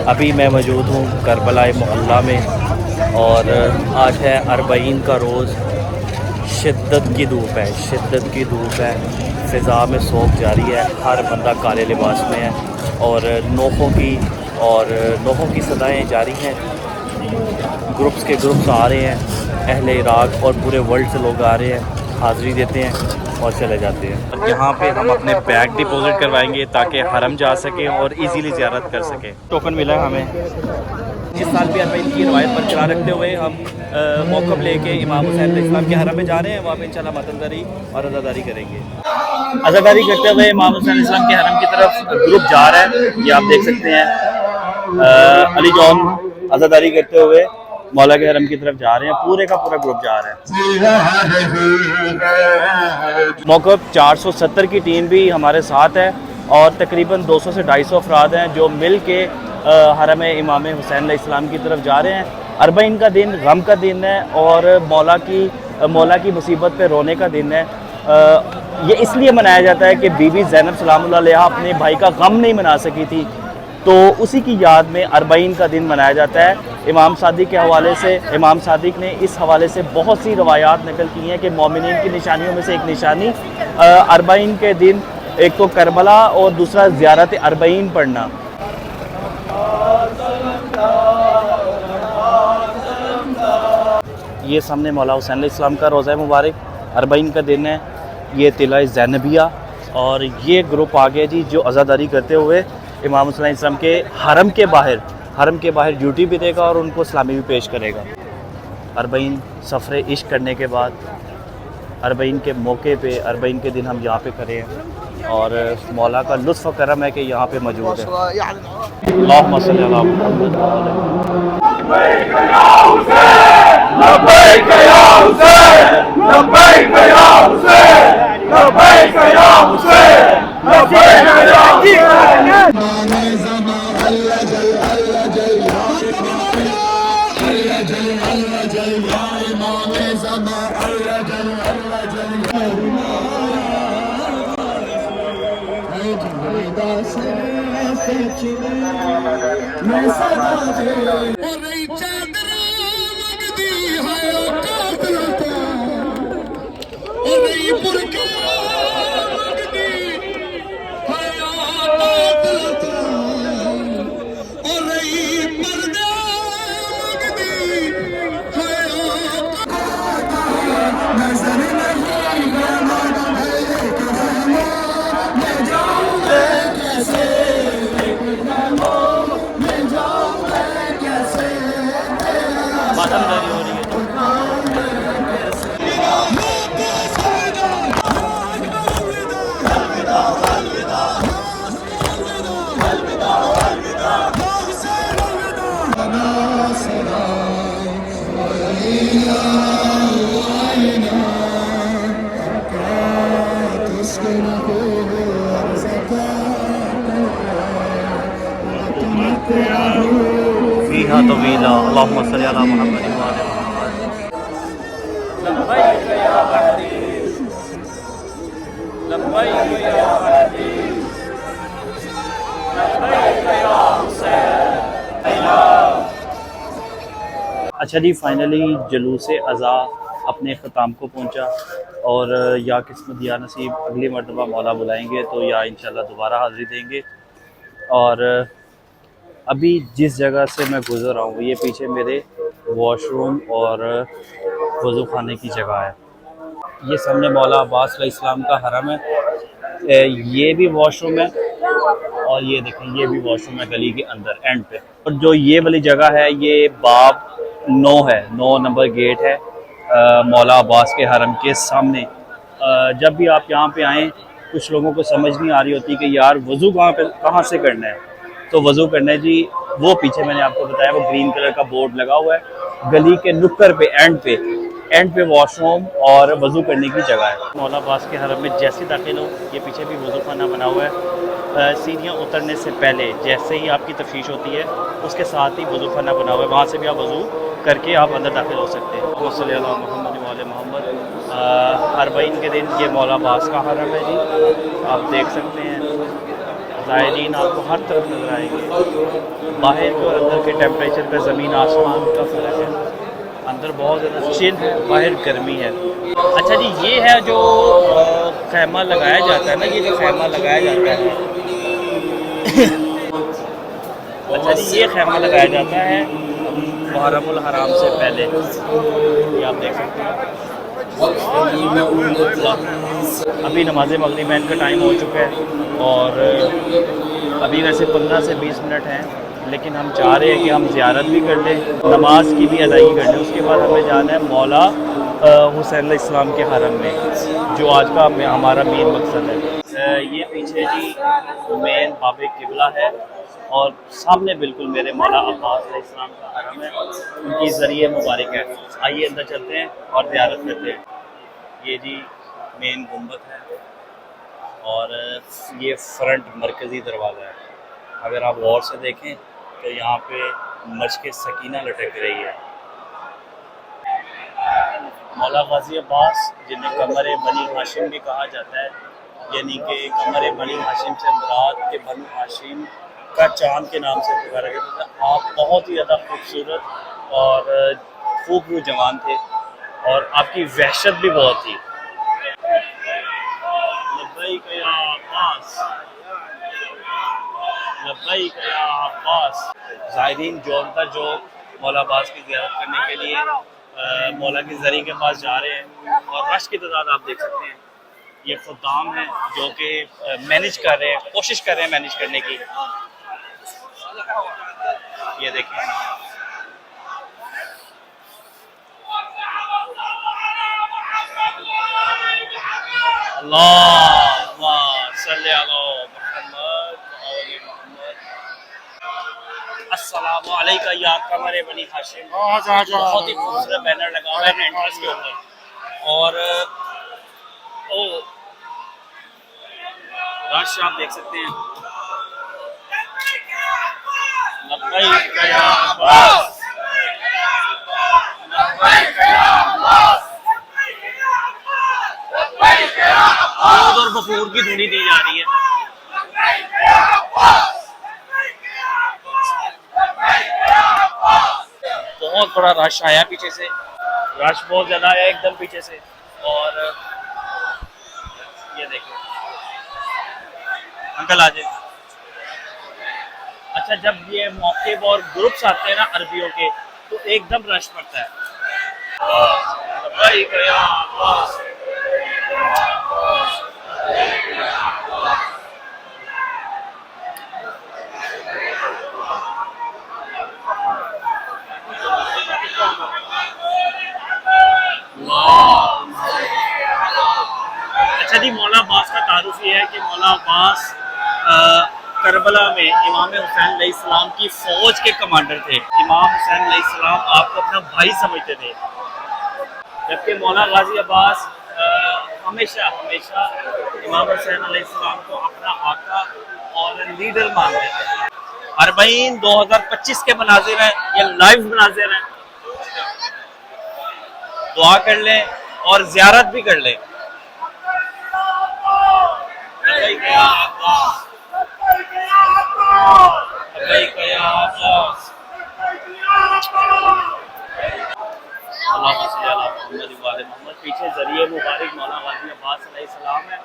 अभी मैं मौजूद हूँ करबला मोहल्ला में और आज है अरबईन का रोज़। शिद्दत की धूप है, शिद्दत की धूप है, फ़िज़ा में सोख जारी है, हर बंदा काले लिबास में है और नोहों की सदाएँ जारी हैं। ग्रुप्स के ग्रुप्स आ रहे हैं, अहले इराक़ और पूरे वर्ल्ड से लोग आ रहे हैं, हाज़िरी देते हैं और चले जाते हैं। यहाँ पे हम अपने बैग डिपॉजिट करवाएंगे ताकि हरम जा सकें और इजीली ज़ियारत कर सकें। टोकन मिला है हमें। इस साल भी अरबईन की रवायत बरकरार रखते हुए हम मौक़िफ़ लेके इमाम हुसैन इस्लाम के हरम में जा रहे हैं। वहाँ पे इंशाल्लाह मतनज़री और अज़ादारी करेंगे। अज़ादारी करते हुए इमाम हुसैन इस्लाम के हरम की तरफ ग्रुप जा रहा है, ये आप देख सकते हैं। अली जॉन अज़ादारी करते हुए मौला के हरम की तरफ जा रहे हैं, पूरे का पूरा ग्रुप जा रहा है। मौक़िफ़ 470 की टीम भी हमारे साथ है और तकरीबन 200 से 250 अफराद हैं जो मिल के हरम इमाम हुसैन इस्लाम की तरफ जा रहे हैं। अरबईन का दिन गम का दिन है और मौला की मुसीबत पे रोने का दिन है। ये इसलिए मनाया जाता है कि बीबी ज़ैनब सलामुल्लाह अलैहा अपने भाई का गम नहीं मना सकी थी, तो उसी की याद में अरबईन का दिन मनाया जाता है। इमाम सादिक के हवाले से इमाम सादिक ने इस हवाले से बहुत सी रवायात नकल की हैं कि मोमिनीन की निशानियों में से एक निशानी अरबईन के दिन एक तो करबला और दूसरा ज़ियारत अरबईन पढ़ना। ये सामने मौला हुसैन इस्लाम का रोज़ा मुबारक, अरबईन का दिन है। ये तिला ज़ैनबिया और ये ग्रुप आ गया जी जो अज़ादारी करते हुए इमाम हुसैन इस्लाम के हरम के बाहर ड्यूटी भी देगा और उनको इस्लामी भी पेश करेगा। अरबईन सफ़र इश्क करने के बाद अरबईन के मौके पे अरबईन के दिन हम यहाँ पे खड़े हैं और मौला का लुत्फ़ करम है कि यहाँ पे मौजूद है। अल्लाहुम्मा सल्ली अला मुहम्मद व अला फ़ीहा तवीला अल्लाहुम्मा सल्ली अला मुहम्मद व अला मुहम्मद। लब्बैक या महदी, लब्बैक या महदी, लब्बैक या हुसैन। अच्छा जी, फाइनली जुलूस अज़ा अपने ख़िताम को पहुँचा और या किस्मत या नसीब अगली मरतबा मौला बुलाएंगे तो या इंशाल्लाह दोबारा हाज़िरी देंगे। और अभी जिस जगह से मैं गुज़र रहा हूँ ये पीछे मेरे वॉशरूम और वज़ू खाने की जगह है। ये सामने मौला अब्बास अलैहिस्सलाम का हरम है, ये भी वॉशरूम है और ये देखें ये भी वॉशरूम है गली के अंदर एंड पे। और जो ये वाली जगह है ये बाब 9 है, 9 नंबर गेट है मौला अब्बास के हरम के सामने। जब भी आप यहाँ पे आएँ कुछ लोगों को समझ नहीं आ रही होती कि यार वज़ू कहाँ से करना है, तो वज़ू करना है जी वो पीछे मैंने आपको बताया वो ग्रीन कलर का बोर्ड लगा हुआ है गली के नुक्कर पे एंड पे वॉशरूम और वज़ू करने की जगह है। मौला अब्बास के हरम में जैसे दाखिल हो ये पीछे भी वज़ू खाना बना हुआ है। सीढ़ियाँ उतरने से पहले जैसे ही आपकी तफ्तीश होती है उसके साथ ही वज़ू खाना बना हुआ है, वहाँ से भी आप वज़ू करके आप अंदर दाखिल हो सकते हैं। सल्लल्लाहु अलैहि मोहम्मद व अला मोहम्मद। अरबईन के दिन ये मौला अब्बास का हरम है जी, आप देख सकते हैं ज़ायरीन आपको हर तरफ नज़र आएंगे। बाहर जो अंदर के टेम्परेचर का ज़मीन आसमान का फ़र्क है। अंदर बहुत ज़्यादा चिल है, बाहर गर्मी है। अच्छा जी, ये है जो खैमा लगाया जाता है ना, ये जो खैमा लगाया जाता है अच्छा जी, ये खैमा लगाया जाता है मुहर्रमुल हराम से पहले। ये आप देख सकते हैं। अभी नमाज मगरिब का टाइम हो चुका है और अभी वैसे 15 से 20 मिनट हैं, लेकिन हम चाह रहे हैं कि हम ज़ियारत भी कर लें, नमाज की भी अदायगी कर लें। उसके बाद हमें जाना है मौला हुसैन इस्लाम के हरम में, जो आज का हमारा मेन मकसद है। ये पीछे जी मेन बाबे किबला है और सामने बिल्कुल मेरे मौला अब्बास इस्लाम का हरम है, उनकी ज़रिए मुबारक है। आइए अंदर चलते हैं और ज़ियारत करते हैं। ये जी मेन गुंबद है और ये फ्रंट मरकज़ी दरवाज़ा है। अगर आप गौर से देखें तो यहाँ पे मशक़ सकीना लटक रही है। मौला गाज़ी अब्बास, जिन्हें कमर बनी हाशिम भी कहा जाता है, यानी कि कमर बनी हाशिम से मुराद के बनु हाशिम का चाँद के नाम से पुकारा गया था। आप बहुत ही ज़्यादा खूबसूरत और खूब जवान थे और आपकी वहशत भी बहुत थी। लब्बैक या अब्बास, लब्बैक या अब्बास। ज़ायरीन जो मौला अब्बास की ज़ियारत करने के लिए मौला की ज़री के पास जा रहे हैं और रश की तादाद आप देख सकते हैं। ये खुद्दाम हैं जो कि मैनेज कर रहे हैं, कोशिश कर रहे हैं मैनेज करने की। ये देखें, अल्लाहुम्मा सल्ली अला मुहम्मद व आले मुहम्मद। अस्सलामु अलैका या कमर बनी हाशिम। बहुत ही खूबसूरत बैनर लगा हुआ है एंट्रेंस के ऊपर और रश आप देख सकते हैं। लब्बैक या अब्बास, लब्बैक या अब्बास। और बफूर की धुनी दी जा रही है। बहुत बड़ा रश आया पीछे से, रश बहुत ज्यादा आया एकदम पीछे से। और ये देखो अंकल आ जाए। अच्छा, जब ये मौके और ग्रुप्स आते हैं ना अरबियों के, तो एकदम रश पड़ता है। अच्छा जी, मौला अब्बास का तारुफ ये है कि मौला अब्बास करबला में इमाम हुसैन अलैहिस्सलाम की फौज के कमांडर थे। इमाम हुसैन अलैहिस्सलाम आपको अपना भाई समझते थे, जबकि मौला गाजी अब्बास हमेशा हमेशा इमाम हुसैन अलैहिस्सलाम को अपना आका और लीडर मानते थे। अरबईन 2025 के मनाजिर हैं, ये लाइव मनाजिर हैं। दुआ कर लें और ज़ियारत भी कर लें। पीछे ज़रिए मुबारक मौला गाज़ी अब्बास अलैहिस्सलाम है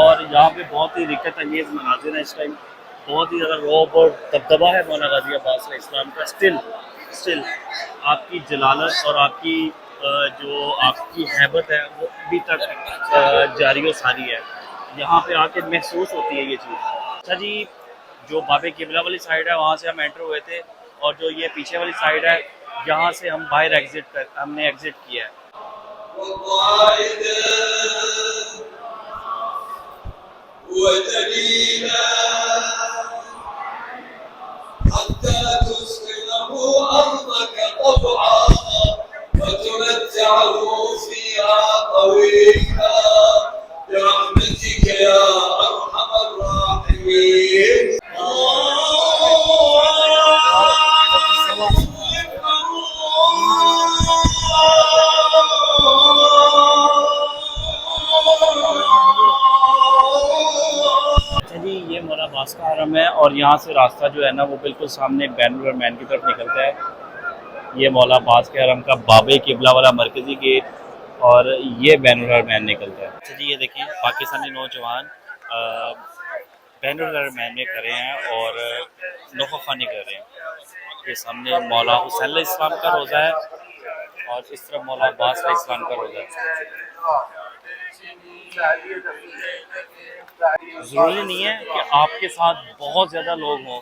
और यहाँ पे बहुत ही दिक्कत अंगेज़ मनाज़िर है। इस टाइम बहुत ही ज़्यादा रौब और दबदबा है मौला गाज़ी अब्बास अलैहिस्सलाम का। स्टिल आपकी जलालत और आपकी जो आपकी हैबत है वो अभी तक जारी व सारी है। यहाँ पे आके महसूस होती है ये चीज़। अच्छा जी, जो बाबे किबला वाली साइड है वहाँ से हम एंटर हुए थे और जो ये पीछे वाली साइड है यहाँ से हम बाहर हमने एग्जिट किया है। और यहाँ से रास्ता जो है ना वो बिल्कुल सामने बैनुल हरमैन की तरफ निकलता है। ये मौला अब्बास के हरम का बाबे किबला वाला मरकज़ी गेट और ये बैनुल हरमैन निकलता है। अच्छा जी, ये देखिए पाकिस्तानी नौजवान बैनुल हरमैन में खड़े हैं और नौखानी कर रहे हैं। ये सामने मौला हुसैन इस्लाम का रोज़ा है और इस तरफ मौला अब्बास इस्लाम का रोज़ा है। ज़रूरी नहीं है कि आपके साथ बहुत ज़्यादा लोग हों,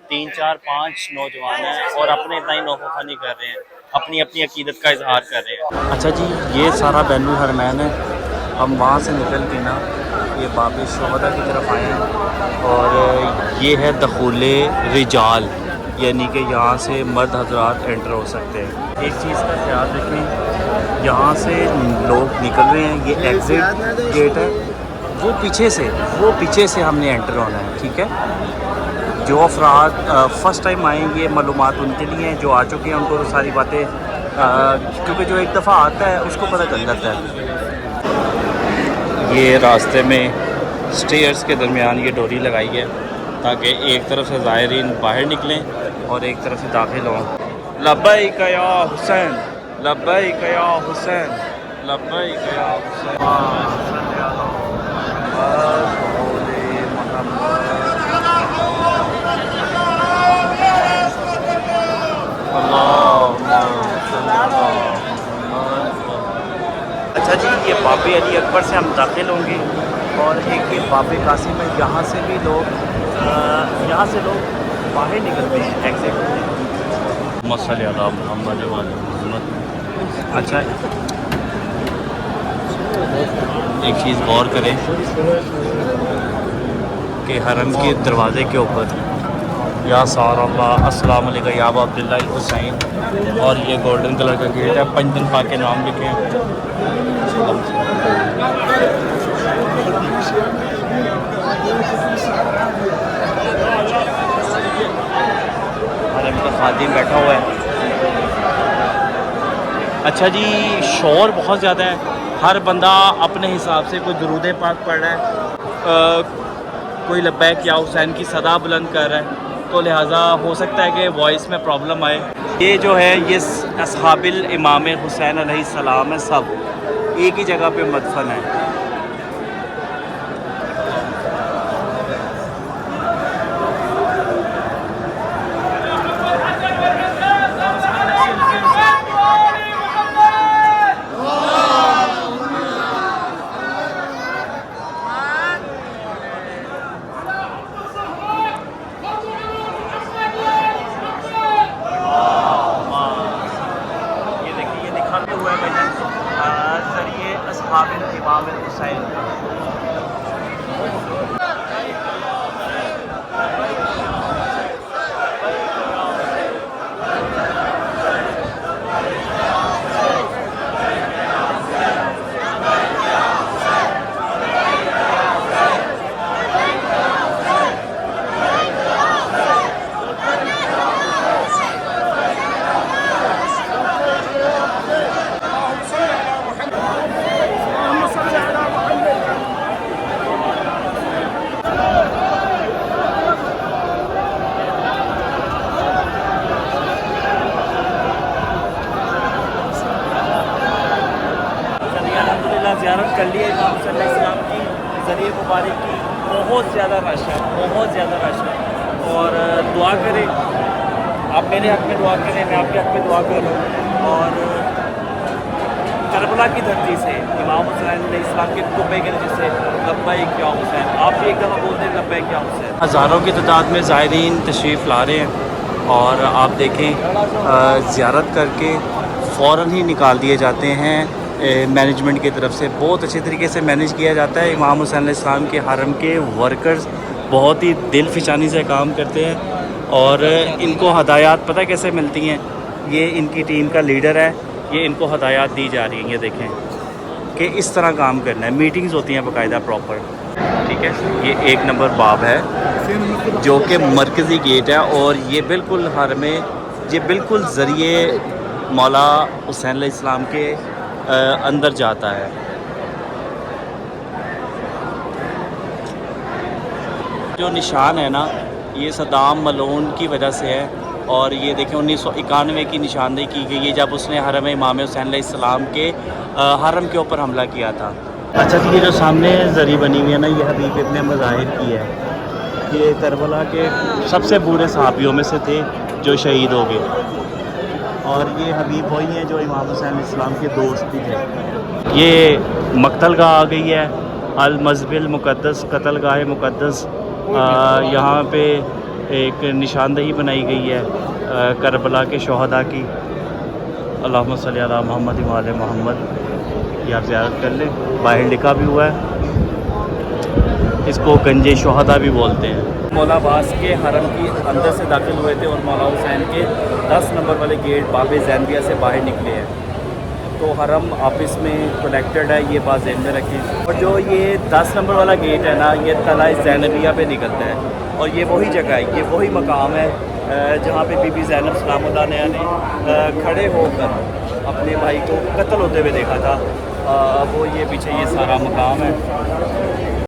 3 4 5 नौजवान हैं और अपने इतना ही नौखानी कर रहे हैं, अपनी अपनी अकीदत का इजहार कर रहे हैं। अच्छा जी, ये सारा बैनुल हरमैन है। हम वहाँ से निकल के ना ये बाब शोहदा की तरफ आए हैं और ये है दखूले रिजाल, यानी कि यहाँ से मर्द हजरात एंटर हो सकते हैं। एक चीज़ का ख्याल रखें, यहाँ से लोग निकल रहे हैं, ये एग्ज़िट गेट है, वो पीछे से हमने एंटर होना है, ठीक है। जो अफराद फ़र्स्ट टाइम आएंगे, मालूमात उनके लिए हैं, जो आ चुके हैं उनको तो सारी बातें क्योंकि जो एक दफ़ा आता है उसको पता चल जाता है। ये रास्ते में स्टेयर्स के दरमियान ये डोरी लगाई है ताकि एक तरफ से ज़ायरीन बाहर निकलें और एक तरफ से दाखिल हों। लब्बैक या हुसैन, लब्बैक या हुसैन, लब्बैक या हुसैन। अच्छा जी, ये बाबे अली अकबर से हम दाखिल होंगे और एक ये बाबे कासिम है, यहाँ से लोग बाहर निकलते हैं एग्जिट। मसल्ले अला मुहम्मद व अला मुहम्मद। अच्छा, एक चीज़ गौर करें कि हरम के दरवाज़े के ऊपर या सारल्लाह अस्सलाम वालेकुम या अबा अब्दुल्लाह हुसैन और ये गोल्डन कलर का गेट है, पंजतन पाक के नाम लिखे हैं। हरम का खादिम बैठा हुआ है। अच्छा जी, शोर बहुत ज़्यादा है, हर बंदा अपने हिसाब से कोई दुरूद पाक पढ़ रहा है, कोई लब्बैक या हुसैन की सदा बुलंद कर रहा है, तो लिहाजा हो सकता है कि वॉइस में प्रॉब्लम आए। ये जो है ये अस्हाबिल इमाम हुसैन अलैहिस्सलाम है, सब एक ही जगह पे मदफन है। इमाम हुसैन ज़ियारत कर लिया इमाम सल्लल्लाहु अलैहि वसल्लम की ज़रिए मुबारक की। बहुत ज़्यादा रश है, बहुत ज़्यादा रश है और दुआ करें, आप मेरे हक़ में दुआ करें, मैं आपके हक़ में दुआ करूँ। और करबला की धरती से इमाम हुसैन अलैहिस्सलाम के कुब्बे के नीचे से लब्बैक या हुसैन, आप भी एक दफ़ा बोलते हैं लब्बैक या हुसैन। हज़ारों की तादाद में ज़ायरीन तशरीफ़ ला रहे हैं और आप देखें ज़ियारत करके फ़ौरन ही निकाल दिए जाते हैं। मैनेजमेंट की तरफ से बहुत अच्छे तरीके से मैनेज किया जाता है। इमाम हुसैन अलैहिस्सलाम के हरम के वर्कर्स बहुत ही दिल फिशानी से काम करते हैं और इनको हदायत पता कैसे मिलती हैं, ये इनकी टीम का लीडर है, ये इनको हदायत दी जा रही हैं। ये देखें कि इस तरह काम करना है, मीटिंग्स होती हैं बाकायदा प्रॉपर, ठीक है। ये 1 नंबर बाब है जो कि मरकज़ी गेट है और ये बिल्कुल हरम में, ये बिल्कुल ज़रिए मौला हुसैन अलैहिस्सलाम के अंदर जाता है। जो निशान है ना, ये सद्दाम मलोन की वजह से है। और ये देखें 1991 की निशानदेही की गई है जब उसने हरम इमाम हुसैन अलैहिस्सलाम के हरम के ऊपर हमला किया था। अच्छा जी, ये जो सामने जरी बनी हुई है ना, ये हबीब इब्न मुज़ाहिर की है। ये करबला के सबसे बुरे सहाबियों में से थे जो शहीद हो गए। और ये हबीब वही हैं जो इमाम हुसैन अलैहिस्सलाम के दोस्त भी थे। ये मकतलगाह आ गई है, अल मज़बिल मुक़द्दस, कत्लगाह मुक़द्दस। यहाँ पे एक निशानदेही बनाई गई है करबला के शोहदा की। अल्लाहुम्मा सल्ली अला मुहम्मद व आले मोहम्मद। ये आप ज़ियारत कर लें, बाहर लिखा भी हुआ है। इसको गंजे शोहदा भी बोलते हैं। मौला अब्बास के हरम की अंदर से दाखिल हुए थे और मौला हुसैन के 10 नंबर वाले गेट बाब ज़ैनबिया से बाहर निकले हैं। तो हरम आपस में कनेक्टेड है, ये बात ज़हन में रखें। और जो ये 10 नंबर वाला गेट है ना, ये तला ज़ैनबिया पे निकलता है। और ये वही जगह है, ये वही मकाम है जहाँ पे बीबी ज़ैनब सलामुल्लाह अलैहा ने खड़े होकर अपने भाई को कत्ल होते हुए देखा था। वो ये पीछे ये सारा मकाम है।